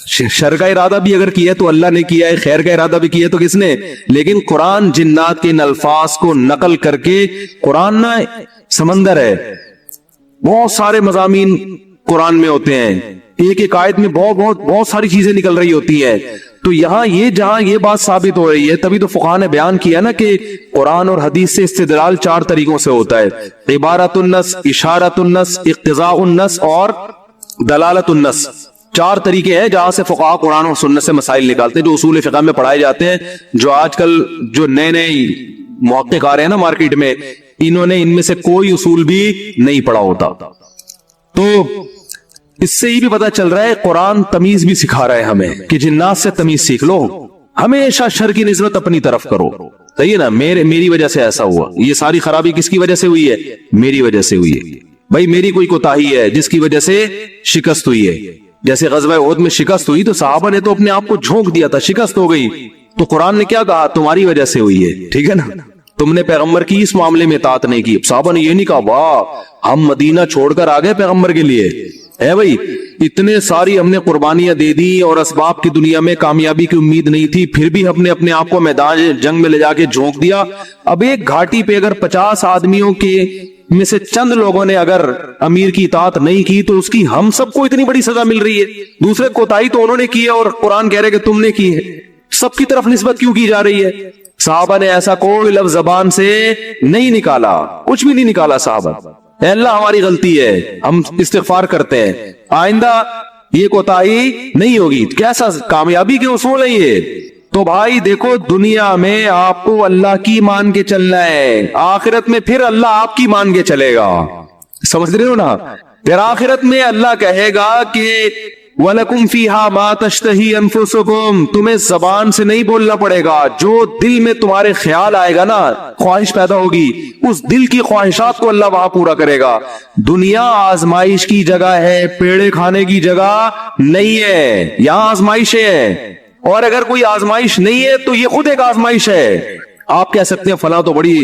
شر کا ارادہ بھی اگر کیا ہے تو اللہ نے کیا ہے، خیر کا ارادہ بھی کیا ہے تو کس نے؟ لیکن قرآن جنات کے ان الفاظ کو نقل کر کے، قرآن نا سمندر ہے، بہت سارے مضامین قرآن میں ہوتے ہیں، ایک ایک آیت میں بہت ساری چیزیں نکل رہی ہوتی ہیں. تو یہاں یہ جہاں یہ بات ثابت ہو رہی ہے، تبھی تو فقہاء نے بیان کیا نا کہ قرآن اور حدیث سے استدلال 4 طریقوں سے ہوتا ہے: عبارت النص، اشارت النص، اقتضاء النص اور دلالت النص. 4 طریقے ہیں جہاں سے فقہاء قرآن اور سنت سے مسائل نکالتے ہیں، جو اصول فقہ میں پڑھائے جاتے ہیں. جو آج کل جو نئے محقق آ رہے ہیں نا مارکیٹ میں، انہوں نے ان میں سے کوئی اصول بھی نہیں پڑھا ہوتا. تو اس سے یہ بھی پتا چل رہا ہے قرآن تمیز بھی سکھا رہا ہے ہمیں کہ جنات سے تمیز سیکھ لو، ہمیشہ شر کی نسبت اپنی طرف کرو. صحیح ہے نا؟ میری وجہ سے ایسا ہوا، یہ ساری خرابی کس کی وجہ سے ہوئی ہے؟ میری وجہ سے ہوئی ہے. بھائی میری کوئی کوتاہی ہے جس کی وجہ سے شکست ہوئی ہے. جیسے غزوہ احد میں شکست ہوئی تو صحابہ نے تو اپنے آپ کو جھونک دیا تھا، شکست ہو گئی تو قرآن نے کیا کہا؟ تمہاری وجہ سے ہوئی ہے. ٹھیک ہے نا؟ تم نے پیغمبر کی اس معاملے میں اطاعت نہیں کی. صحابہ نے یہ نہیں کہا واہ ہم مدینہ چھوڑ کر آ گئے پیغمبر کے لیے. ہے بھائی اتنے ساری ہم نے قربانیاں دے دی اور اسباب کی دنیا میں کامیابی کی امید نہیں تھی، پھر بھی ہم نے اپنے آپ کو میدان جنگ میں لے جا کے جھونک دیا. اب ایک گھاٹی پہ اگر 50 آدمیوں کے میں سے چند لوگوں نے اگر امیر کی اطاعت نہیں کی تو اس کی ہم سب کو اتنی بڑی سزا مل رہی ہے. دوسرے کوتاہی تو انہوں نے کی ہے اور قرآن کہہ رہے کہ تم نے کی ہے. سب کی طرف نسبت کیوں کی جا رہی ہے؟ صحابہ نے ایسا کوئی لفظ زبان سے نہیں نکالا، کچھ بھی نہیں نکالا صحابہ. اے اللہ ہماری غلطی ہے، ہم استغفار کرتے ہیں، آئندہ یہ کوتاہی نہیں ہوگی. کیسا کامیابی کے اصول ہیں یہ. تو بھائی دیکھو دنیا میں آپ کو اللہ کی مان کے چلنا ہے، آخرت میں پھر اللہ آپ کی مان کے چلے گا. سمجھ رہے ہو نا؟ پھر آخرت میں اللہ کہے گا کہ وَلَكُمْ فِيهَا مَا تَشْتَهِي أَنفُسُكُمْ، تمہیں زبان سے نہیں بولنا پڑے گا، جو دل میں تمہارے خیال آئے گا نا، خواہش پیدا ہوگی، اس دل کی خواہشات کو اللہ وہاں پورا کرے گا. دنیا آزمائش کی جگہ ہے، پیڑے کھانے کی جگہ نہیں ہے. یہاں آزمائشیں ہیں، اور اگر کوئی آزمائش نہیں ہے تو یہ خود ایک آزمائش ہے. آپ کہہ سکتے ہیں فلاں تو بڑی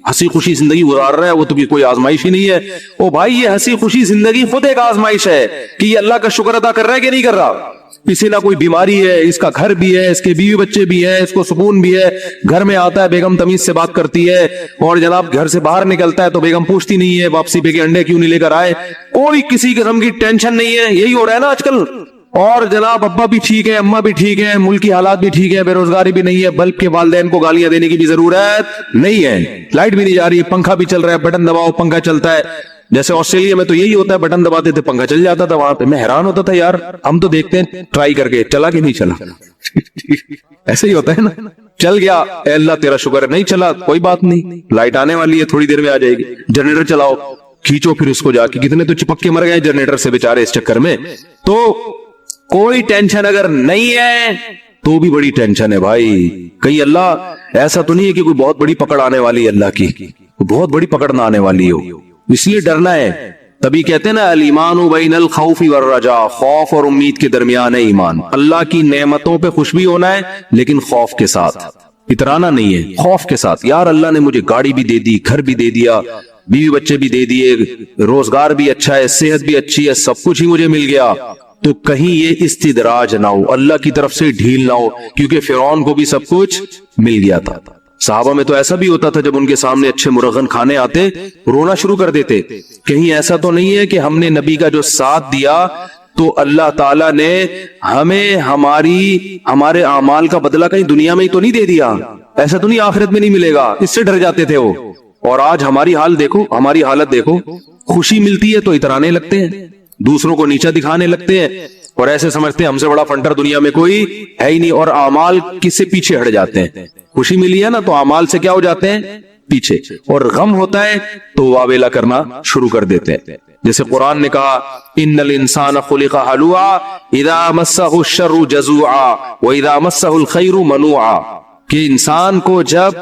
ہنسی خوشی زندگی گزار رہا ہے، وہ تو کوئی آزمائش ہی نہیں ہے. او بھائی یہ ہنسی خوشی زندگی خود ایک آزمائش ہے کہ یہ اللہ کا شکر ادا کر رہا ہے کہ نہیں کر رہا. کسی نہ کوئی بیماری ہے، اس کا گھر بھی ہے، اس کے بیوی بچے بھی ہے، اس کو سکون بھی ہے، گھر میں آتا ہے بیگم تمیز سے بات کرتی ہے، اور جناب گھر سے باہر نکلتا ہے تو بیگم پوچھتی نہیں ہے واپسی پہ کہ انڈے کیوں نہیں لے کر آئے. کوئی کسی قسم کی ٹینشن نہیں ہے. یہی ہو رہا ہے نا آج کل. اور جناب ابا بھی ٹھیک ہے، اماں بھی ٹھیک ہے، ملک کی حالات بھی ٹھیک ہے، بے روزگاری بھی نہیں ہے، بلکہ کے والدین کو گالیاں دینے کی بھی ضرورت نہیں ہے. لائٹ بھی نہیں جا رہی، پنکھا بھی چل رہا ہے، بٹن دباؤ پنکھا چلتا ہے. جیسے آسٹریلیا میں تو یہی ہوتا ہے، بٹن دباتے تھے پنکھا چل جاتا تھا. وہاں پہ میں حیران ہوتا تھا یار ہم تو دیکھتے ہیں ٹرائی کر کے چلا کہ نہیں چلا. ایسے ہی ہوتا ہے نا، چل گیا اے اللہ تیرا شکر ہے، نہیں چلا کوئی بات نہیں، لائٹ آنے والی ہے تھوڑی دیر میں آ جائے گی. جنریٹر چلاؤ، کھینچو پھر اس کو جا کے. کتنے تو چپک کے مر گئے جنریٹر سے بیچارے اس چکر میں. تو کوئی ٹینشن اگر نہیں ہے تو بھی بڑی ٹینشن ہے بھائی. کہیں اللہ ایسا تو نہیں ہے کہ کوئی بہت بڑی پکڑ آنے والی ہے، اللہ کی بہت بڑی پکڑ نہ آنے والی ہو، اس لیے ڈرنا ہے. تبھی کہتے ہیں نا الایمان بین الخوف والرجاء، خوف اور امید کے درمیان ہے ایمان. اللہ کی نعمتوں پہ خوش بھی ہونا ہے لیکن خوف کے ساتھ، اترانا نہیں ہے، خوف کے ساتھ. یار اللہ نے مجھے گاڑی بھی دے دی، گھر بھی دے دیا، بیوی بچے بھی دے دیے، روزگار بھی اچھا ہے، صحت بھی اچھی ہے، سب کچھ ہی مجھے مل گیا. تو کہیں یہ استدراج نہ ہو، اللہ کی طرف سے ڈھیل نہ ہو، کیونکہ فرعون کو بھی سب کچھ مل گیا تھا. صحابہ میں تو ایسا بھی ہوتا تھا جب ان کے سامنے اچھے مرغن کھانے آتے رونا شروع کر دیتے. کہیں ایسا تو نہیں ہے کہ ہم نے نبی کا جو ساتھ دیا تو اللہ تعالیٰ نے ہمیں ہمارے اعمال کا بدلہ کہیں دنیا میں ہی تو نہیں دے دیا، ایسا تو نہیں آخرت میں نہیں ملے گا. اس سے ڈر جاتے تھے وہ. اور آج ہماری حال دیکھو، ہماری حالت دیکھو، خوشی ملتی ہے تو اترانے لگتے ہیں، دوسروں کو نیچا دکھانے لگتے ہیں. اور ایسے سمجھتے ہیں ہم سے بڑا فنٹر دنیا میں کوئی ہے ہی نہیں, اور اعمال کس سے پیچھے ہٹ جاتے ہیں. خوشی ملی ہے نا تو اعمال سے کیا ہو جاتے ہیں, پیچھے, اور غم ہوتا ہے تو واویلا کرنا شروع کر دیتے ہیں. جیسے قرآن نے کہا ان الانسان خلق ہلوعا اذا مسہ الشر جزوعا واذا مسہ الخیر منوعا, کہ انسان کو جب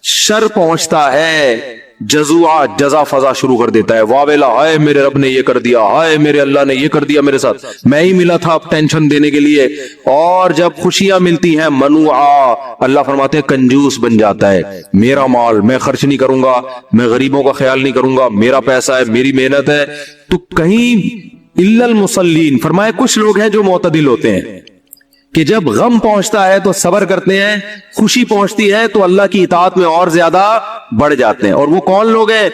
شر پہنچتا ہے جزوعا, جزا فضا شروع کر دیتا ہے, واویلا, ہائے میرے رب نے یہ کر دیا, ہائے میرے اللہ نے یہ کر دیا میرے ساتھ, میں ہی ملا تھا اب ٹینشن دینے کے لیے. اور جب خوشیاں ملتی ہیں منوعا, اللہ فرماتے ہیں کنجوس بن جاتا ہے, میرا مال میں خرچ نہیں کروں گا, میں غریبوں کا خیال نہیں کروں گا, میرا پیسہ ہے, میری محنت ہے. تو کہیں الا المصلین فرمائے کچھ لوگ ہیں جو معتدل ہوتے ہیں کہ جب غم پہنچتا ہے تو صبر کرتے ہیں, خوشی پہنچتی ہے تو اللہ کی اطاعت میں اور زیادہ بڑھ جاتے ہیں. اور وہ کون لوگ ہیں؟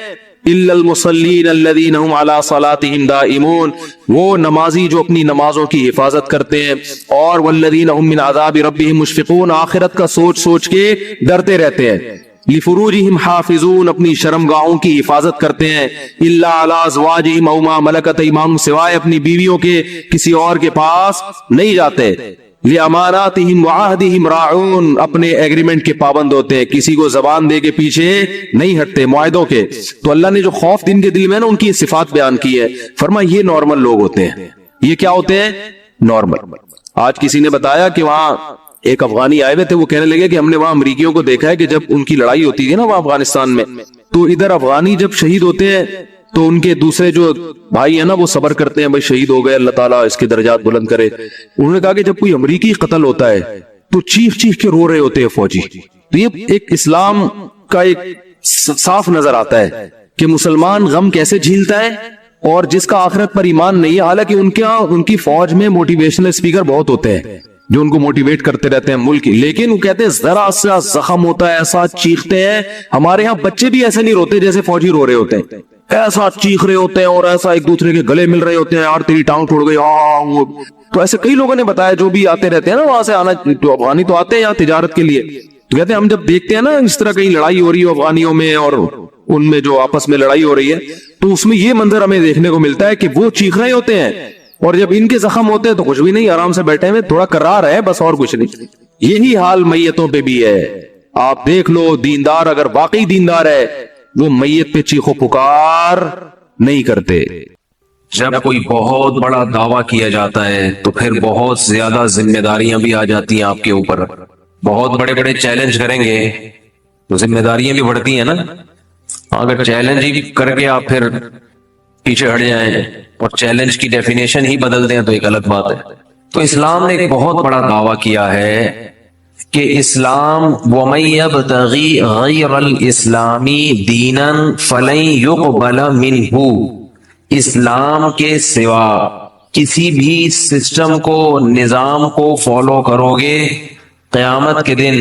الا المصلین الذین هم علی صلاتهم دائمون, وہ نمازی جو اپنی نمازوں کی حفاظت کرتے ہیں. اور والذین هم من عذاب ربهم مشفقون, آخرت کا سوچ سوچ کے ڈرتے رہتے ہیں. لفروجہم حافظون, اپنی شرمگاہوں کی حفاظت کرتے ہیں. الا علی ازواجہم او ما ملکت ایمانہم, سوائے اپنی بیویوں کے کسی اور کے پاس نہیں جاتے. لِأَمَانَاتِهِمْ وَعَهْدِهِمْ رَاعُونَ, اپنے ایگریمنٹ کے پابند ہوتے ہیں, کسی کو زبان دے کے پیچھے نہیں ہٹتے معاہدوں کے. تو اللہ نے جو خوف دن کے دل میں نا ان کی صفات بیان کی ہے, فرمایا یہ نارمل لوگ ہوتے ہیں. یہ کیا ہوتے ہیں؟ نارمل. آج کسی نے بتایا کہ وہاں ایک افغانی آئے ہوئے تھے, وہ کہنے لگے کہ ہم نے وہاں امریکیوں کو دیکھا ہے کہ جب ان کی لڑائی ہوتی تھی نا وہاں افغانستان میں, تو ادھر افغانی جب شہید ہوتے ہیں تو ان کے دوسرے جو بھائی ہیں نا وہ صبر کرتے ہیں, بھائی شہید ہو گئے, اللہ تعالیٰ اس کے درجات بلند کرے. انہوں نے کہا کہ جب کوئی امریکی قتل ہوتا ہے تو چیخ چیخ کے رو رہے ہوتے ہیں فوجی. تو یہ ایک اسلام کا ایک صاف نظر آتا ہے کہ مسلمان غم کیسے جھیلتا ہے, اور جس کا آخرت پر ایمان نہیں ہے. حالانکہ ان کی فوج میں موٹیویشنل اسپیکر بہت ہوتے ہیں جو ان کو موٹیویٹ کرتے رہتے ہیں ملک کی, لیکن وہ کہتے ہیں ذرا سا زخم ہوتا ہے ایسا چیختے ہیں. ہمارے ہاں بچے بھی ایسے نہیں روتے جیسے فوجی رو رہے ہوتے ہیں, ایسا چیخ رہے ہوتے ہیں اور ایسا ایک دوسرے کے گلے مل رہے ہوتے ہیں, یار تیری ٹانگ ٹوٹ گئی. تو ایسے کئی لوگوں نے بتایا جو بھی آتے رہتے ہیں نا وہاں سے آنا, تو افغانی تو آتے ہیں یہاں تجارت کے لیے, تو کہتے ہیں ہم جب دیکھتے ہیں نا اس طرح کہیں لڑائی ہو رہی ہے افغانیوں میں اور ان میں جو آپس میں لڑائی ہو رہی ہے, تو اس میں یہ منظر ہمیں دیکھنے کو ملتا ہے کہ وہ چیخ رہے ہوتے ہیں, اور جب ان کے زخم ہوتے ہیں تو کچھ بھی نہیں, آرام سے بیٹھے ہوئے, تھوڑا کرار ہے بس اور کچھ نہیں. یہی حال میتوں پہ بھی ہے. آپ دیکھ لو, دیندار اگر واقعی دیندار ہے وہ میت پہ چیخو پکار نہیں کرتے. جب کوئی بہت بڑا دعویٰ کیا جاتا ہے تو پھر بہت زیادہ ذمہ داریاں بھی آ جاتی ہیں آپ کے اوپر. بہت بڑے بڑے چیلنج کریں گے تو ذمہ داریاں بھی بڑھتی ہیں نا. اگر چیلنج ہی کر کے آپ پھر پیچھے ہٹ جائیں اور چیلنج کی ڈیفینیشن ہی بدل دیں تو ایک الگ بات ہے. تو اسلام نے ایک بہت بڑا دعویٰ کیا ہے کہ اسلام وَمَن يَبْتَغِي غَيْرَ الْإِسْلَامِ دِينًا فَلَن يُقْبَلَ مِنْهُ, اسلام کے سوا کسی بھی سسٹم کو, نظام کو فالو کرو گے قیامت کے دن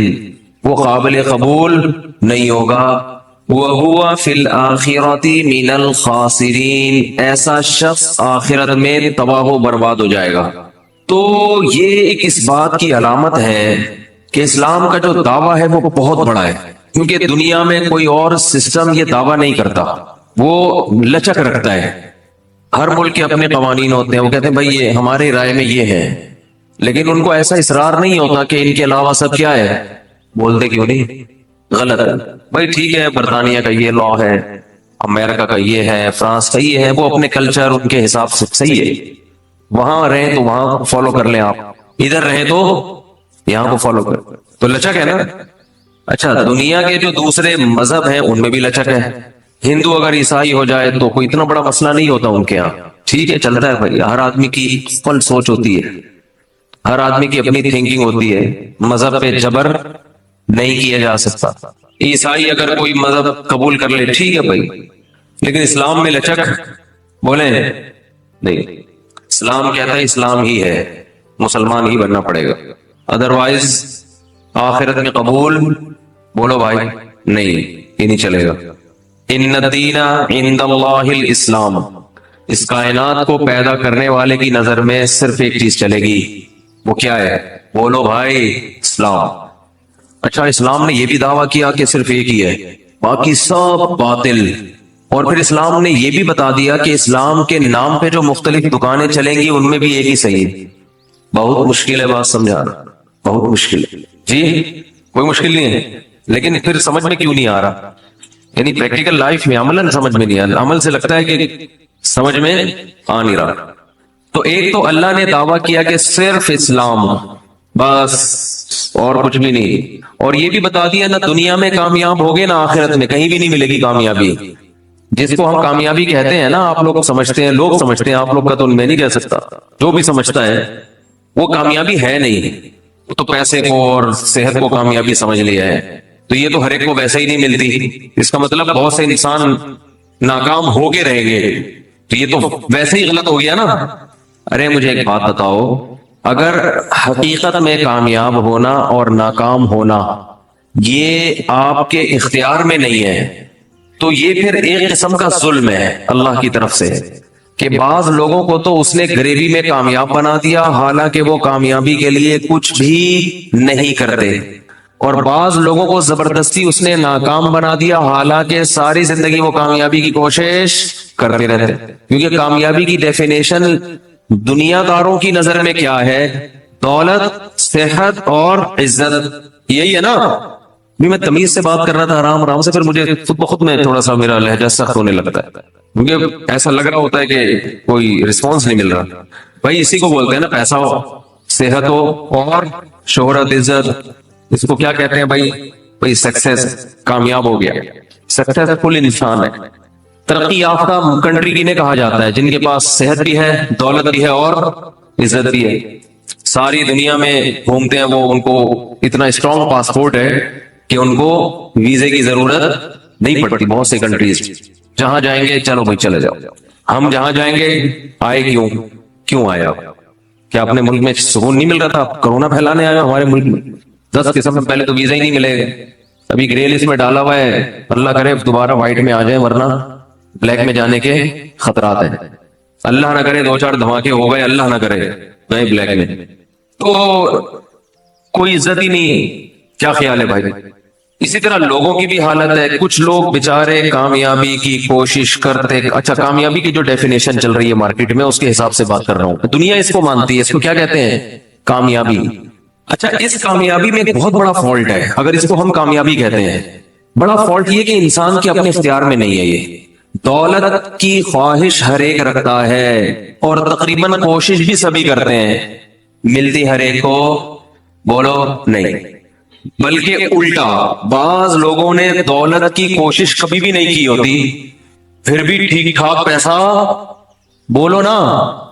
وہ قابل قبول نہیں ہوگا. وَهُوَ فِي الْآخِرَةِ مِنَ الْخَاسِرِينَ, ایسا شخص آخرت میں تباہ و برباد ہو جائے گا. تو یہ ایک اس بات کی علامت ہے کہ اسلام کا جو دعویٰ ہے وہ بہت بڑا ہے, کیونکہ دنیا میں کوئی اور سسٹم یہ دعویٰ نہیں کرتا, وہ لچک رکھتا ہے. ہر ملک کے اپنے قوانین ہوتے ہیں, وہ کہتے ہیں بھائی یہ ہمارے رائے میں یہ ہے, لیکن ان کو ایسا اصرار نہیں ہوتا کہ ان کے علاوہ سب کیا ہے, بولتے کیوں نہیں غلط ہے. بھائی ٹھیک ہے, برطانیہ کا یہ لا ہے, امریکہ کا یہ ہے, فرانس کا یہ ہے, وہ اپنے کلچر ان کے حساب سے صحیح ہے, وہاں رہیں تو وہاں فالو کر لیں, آپ ادھر رہیں تو یہاں کو فالو کر, تو لچک ہے نا. اچھا, دنیا کے جو دوسرے مذہب ہیں ان میں بھی لچک ہے. ہندو اگر عیسائی ہو جائے تو کوئی اتنا بڑا مسئلہ نہیں ہوتا ان کے یہاں, ٹھیک ہے چلتا ہے بھائی. ہر آدمی کی فل سوچ ہوتی ہے, ہر آدمی کی اپنی تھنکنگ ہوتی ہے, مذہب پہ جبر نہیں کیا جا سکتا. عیسائی اگر کوئی مذہب قبول کر لے ٹھیک ہے بھائی, لیکن اسلام میں لچک بولیں نہیں. اسلام کہتا ہے اسلام ہی ہے, مسلمان ہی بننا پڑے گا, ادروائز آخرت میں قبول بولو بھائی نہیں, یہ نہیں چلے گا. ان الدین عند اللہ الاسلام, اس کائنات کو پیدا کرنے والے کی نظر میں صرف ایک چیز چلے گی, وہ کیا ہے, بولو بھائی اسلام. اچھا, اسلام نے یہ بھی دعویٰ کیا کہ صرف ایک ہی ہے, باقی سب باطل. اور پھر اسلام نے یہ بھی بتا دیا کہ اسلام کے نام پہ جو مختلف دکانیں چلیں گی ان میں بھی ایک ہی صحیح, بہت مشکل ہے بات سمجھانا، بہت مشکل ہے جی، کوئی مشکل نہیں ہے، لیکن پھر سمجھ میں کیوں نہیں آ رہا؟ یعنی پریکٹیکل لائف میں عملاً سمجھ میں نہیں آ رہا، عمل سے لگتا ہے کہ سمجھ میں آ نہیں رہا۔ تو ایک تو اللہ نے دعویٰ کیا کہ صرف اسلام، بس اور کچھ بھی نہیں، اور یہ بھی بتا دیا نہ دنیا میں کامیاب ہوگے نہ آخرت میں، کہیں بھی نہیں ملے گی کامیابی۔ جس کو ہم کامیابی کہتے ہیں نا، آپ لوگ سمجھتے ہیں، لوگ سمجھتے ہیں، آپ لوگ کا تو میں نہیں کہہ سکتا، جو بھی سمجھتا ہے وہ کامیابی ہے نہیں، وہ تو پیسے کو اور صحت کو کامیابی سمجھ لیا ہے، تو یہ تو ہر ایک کو ویسے ہی نہیں ملتی، اس کا مطلب بہت سے انسان ناکام ہو کے رہیں گے، تو یہ تو ویسے ہی غلط ہو گیا نا۔ ارے مجھے ایک بات بتاؤ، اگر حقیقت میں کامیاب ہونا اور ناکام ہونا یہ آپ کے اختیار میں نہیں ہے، تو یہ پھر ایک قسم کا ظلم ہے اللہ کی طرف سے، کہ بعض لوگوں کو تو اس نے گریوی میں کامیاب بنا دیا حالانکہ وہ کامیابی کے لیے کچھ بھی نہیں کرتے، اور بعض لوگوں کو زبردستی اس نے ناکام بنا دیا حالانکہ ساری زندگی وہ کامیابی کی کوشش کرتے رہتے، کیونکہ کامیابی کی ڈیفینیشن دنیا داروں کی نظر میں کیا ہے؟ دولت، صحت اور عزت، یہی ہے نا۔ بھی میں تمیز سے بات کر رہا تھا آرام آرام سے، پھر مجھے خود بخود میں تھوڑا سا میرا لہجہ سخت ہونے لگتا ہے، کیونکہ ایسا لگ رہا ہوتا ہے کہ کوئی رسپانس نہیں مل رہا۔ بھائی اسی کو بولتے ہیں نا، پیسہ ہو، صحت ہو اور شہرت، عزت، اس کو کیا کہتے ہیں بھائی سکسیس، کامیاب ہو گیا، سکسیسفل انسان ہے، ترقی یافتہ کنٹری کنہیں کہا جاتا ہے؟ جن کے پاس صحت بھی ہے، دولت بھی ہے اور عزت بھی ہے، ساری دنیا میں گھومتے ہیں وہ، ان کو اتنا اسٹرانگ پاسپورٹ ہے کہ ان کو ویزے کی ضرورت نہیں پڑتی۔ بہت سی کنٹریز جہاں جائیں گے چلو بھائی چلے جاؤ، ہم جہاں جائیں گے آئے کیوں آئے آپ؟ کیا اپنے ملک میں سکون نہیں مل رہا تھا؟ کرونا پھیلانے آئے ہمارے ملک میں، 10 قسم سے پہلے تو ویزا ہی نہیں ملے گا، ابھی گرے لسٹ میں ڈالا ہوا ہے، اللہ کرے دوبارہ وائٹ میں آ جائیں، ورنہ بلیک میں جانے کے خطرات ہیں، اللہ نہ کرے 2-4 دھماکے ہو گئے، اللہ نہ کرے گئے بلیک میں، تو کوئی عزت ہی نہیں۔ کیا خیال ہے بھائی؟ اسی طرح لوگوں کی بھی حالت ہے، کچھ لوگ بےچارے کامیابی کی کوشش کرتے، اچھا کامیابی کی جو ڈیفینیشن چل رہی ہے مارکیٹ میں اس کے حساب سے بات کر رہا ہوں، دنیا اس کو مانتی ہے، اس کو کیا کہتے ہیں؟ کامیابی۔ اچھا اس کامیابی میں ایک بہت بڑا فالٹ ہے، اگر اس کو ہم کامیابی کہتے ہیں، بڑا فالٹ یہ کہ انسان کے اپنے اختیار میں نہیں ہے۔ یہ دولت کی خواہش ہر ایک رکھتا ہے اور تقریباً کوشش بھی سبھی کرتے ہیں، ملتی ہر ایک کو بولو نہیں، بلکہ الٹا بعض لوگوں نے دولت کی کوشش کبھی بھی نہیں کی ہوتی، پھر بھی ٹھیک ٹھاک پیسہ بولو نا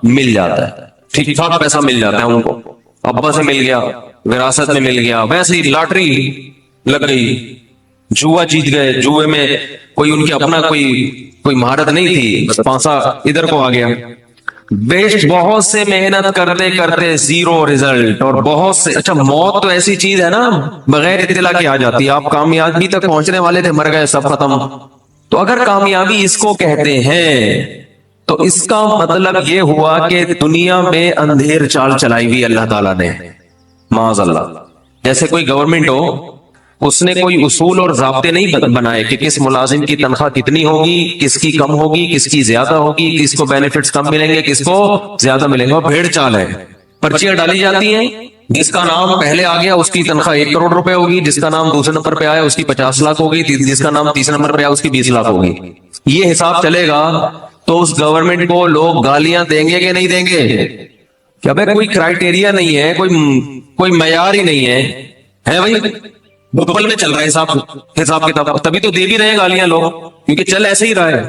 مل جاتا ہے، ٹھیک ٹھاک پیسہ مل جاتا ہے ان کو، ابا سے مل گیا، وراثت میں مل گیا، ویسے ہی لاٹری لگ گئی، جوا جیت گئے، جوئے میں کوئی ان کی اپنا کوئی مہارت نہیں تھی، بس پانسا ادھر کو آ گیا، بہت سے محنت کرتے کرتے زیرو ریزلٹ، اور بہت سے، اچھا موت تو ایسی چیز ہے نا بغیر اطلاع کے آ جاتی ہے، آپ کامیابی تک پہنچنے والے تھے، مر گئے، سب ختم۔ تو اگر کامیابی اس کو کہتے ہیں تو اس کا مطلب یہ ہوا کہ دنیا میں اندھیر چال چلائی ہوئی اللہ تعالیٰ نے، معاذ اللہ۔ جیسے کوئی گورنمنٹ ہو، اس نے کوئی اصول اور ضابطے نہیں بنائے کہ کس ملازم کی تنخواہ کتنی ہوگی، کس کی کم ہوگی، کس کی زیادہ ہوگی، کس کو بینیفٹس کم ملیں گے، کس کو زیادہ ملیں گے، بھیڑ چال ہے، پرچیاں ڈالی جاتی ہیں، جس کا نام پہلے آ گیا اس کی تنخواہ 1 کروڑ روپے ہوگی، جس کا نام دوسرے نمبر پہ آیا اس کی 50 لاکھ ہوگی، جس کا نام تیسرے نمبر پہ آیا اس کی 20 لاکھ ہوگی۔ یہ حساب چلے گا تو اس گورنمنٹ کو لوگ گالیاں دیں گے کہ نہیں دیں گے؟ کیا بھائی کوئی کرائٹیریا نہیں ہے، کوئی معیار ہی نہیں ہے بھائی، بکل میں چل رہا ہے حساب کتاب، تبھی تو دے بھی رہے ہیں گالیاں لوگ، کیونکہ چل ایسے ہی رہا ہے،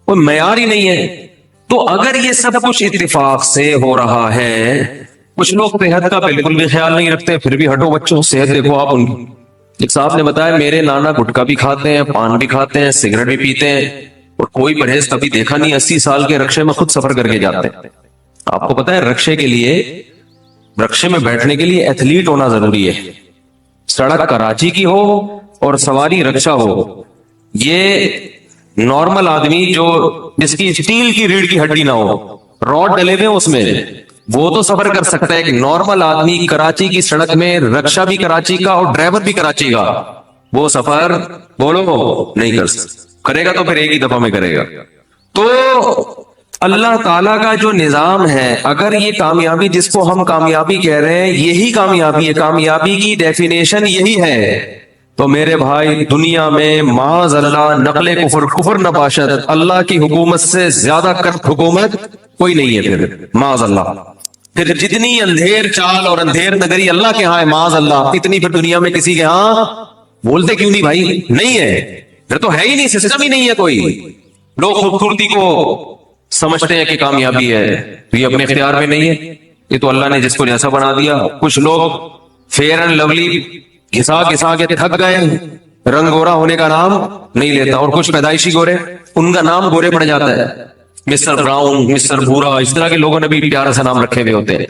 کوئی معیار ہی نہیں ہے۔ تو اگر یہ سب کچھ اتفاق سے ہو رہا ہے، کچھ لوگ صحت کا بالکل بھی خیال نہیں رکھتے، پھر بھی ہٹو بچوں صحت دیکھو آپ ان کی۔ ایک صاحب نے بتایا میرے نانا گٹکا بھی کھاتے ہیں، پان بھی کھاتے ہیں، سگریٹ بھی پیتے ہیں، اور کوئی پرہیز کبھی دیکھا نہیں، 80 سال کے رکشے میں خود سفر کر کے جاتے ہیں۔ آپ کو پتا ہے رکشے میں بیٹھنے کے لیے ایتھلیٹ ہونا ضروری ہے، سڑک کراچی کی ہو اور سواری رکشا ہو، یہ نارمل آدمی جو جس کی اسٹیل کی ریڑھ کی ہڈی نہ ہو، روڈ ڈلے ہوئے اس میں، وہ تو سفر کر سکتا ہے، ایک نارمل آدمی کراچی کی سڑک میں، رکشا بھی کراچی کا اور ڈرائیور بھی کراچی کا، وہ سفر بولو نہیں کر سکتا، کرے گا تو پھر ایک ہی دفعہ میں کرے گا۔ تو اللہ تعالیٰ کا جو نظام ہے، اگر یہ کامیابی جس کو ہم کامیابی کہہ رہے ہیں یہی کامیابی ہے، کامیابی کی ڈیفینیشن یہی ہے، تو میرے بھائی دنیا میں معاذ اللہ نقل کفر نباشت، اللہ کی حکومت سے زیادہ کرپٹ حکومت کوئی نہیں ہے پھر معاذ اللہ۔ پھر جتنی اندھیر چال اور اندھیر نگری اللہ کے ہاں ہے معاذ اللہ، اتنی پھر دنیا میں کسی کے ہاں بولتے کیوں نہیں بھائی؟ نہیں ہے، پھر تو ہے ہی نہیں، سسٹم ہی نہیں ہے کوئی۔ لوگ خوبصورتی کو سمجھتے ہیں کہ کامیابی ہے، تو یہ اپنے اختیار میں نہیں ہے، یہ تو اللہ نے جس کو جیسا بنا دیا۔ کچھ لوگ فیئر اینڈ لولی گھسا گھسا کے تھک گئے، رنگ گورا ہونے کا نام نہیں لیتا، اور کچھ پیدائشی گورے ان کا نام گورے پڑ جاتا ہے، مسٹر براؤن، مسٹر بھورا، اس طرح کے لوگوں نے بھی پیارا سا نام رکھے ہوئے ہوتے ہیں۔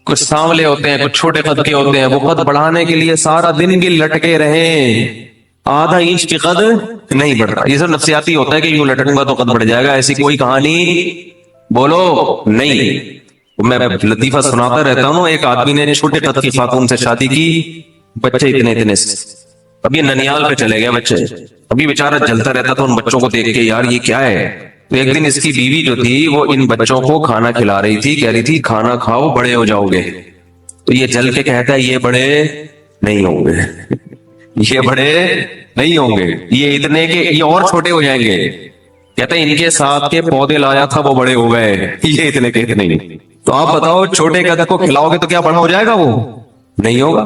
کچھ سانولے ہوتے ہیں، کچھ چھوٹے قد کے ہوتے ہیں، وہ قد بڑھانے کے لیے سارا دن بھی لٹکے رہیں، آدھا انچ کی قد نہیں بڑھتا۔ یہ سب نفسیاتی ہوتا ہے کہ یوں لٹکوں گا تو قد بڑھ جائے گا، ایسی کوئی کہانی بولو نہیں۔ میں لطیفہ سناتا رہتا ہوں، ایک آدمی نے چھوٹے قد کی خاتون سے شادی کی، بچے اتنے سے، اب یہ ننیال پہ چلے گئے بچے، ابھی بیچارہ جلتا رہتا تھا ان بچوں کو دیکھ کے، یار یہ کیا ہے؟ تو ایک دن اس کی بیوی جو تھی وہ ان بچوں کو کھانا کھلا رہی تھی، کہہ رہی تھی کھانا کھاؤ بڑے ہو جاؤ گے، تو یہ جل کے کہتا ہے یہ بڑے نہیں ہوں گے، یہ بڑے نہیں ہوں گے، یہ اتنے کے یہ اور چھوٹے ہو جائیں گے۔ کہتا ہے ان کے ساتھ کے پودے لایا تھا وہ بڑے ہو گئے، یہ اتنے کے اتنے نہیں۔ تو آپ بتاؤ چھوٹے قد کو کھلاؤ گے تو کیا بڑا ہو جائے گا؟ وہ نہیں ہوگا۔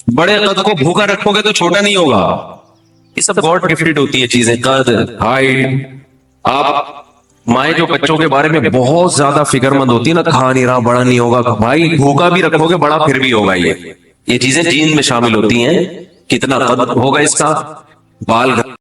بڑے قد کو بھوکا رکھو گے تو چھوٹا نہیں ہوگا۔ یہ سب گاڈ گفٹڈ ہوتی ہے چیزیں، قد، ہائٹ۔ آپ مائیں جو بچوں کے بارے میں بہت زیادہ فکر مند ہوتی ہے نا، کھا نہیں رہا بڑا نہیں ہوگا، بھائی بھوکا بھی رکھو گے بڑا پھر بھی ہوگا۔ یہ چیزیں جین میں شامل ہوتی ہیں، کتنا قد ہوگا اس کا، بال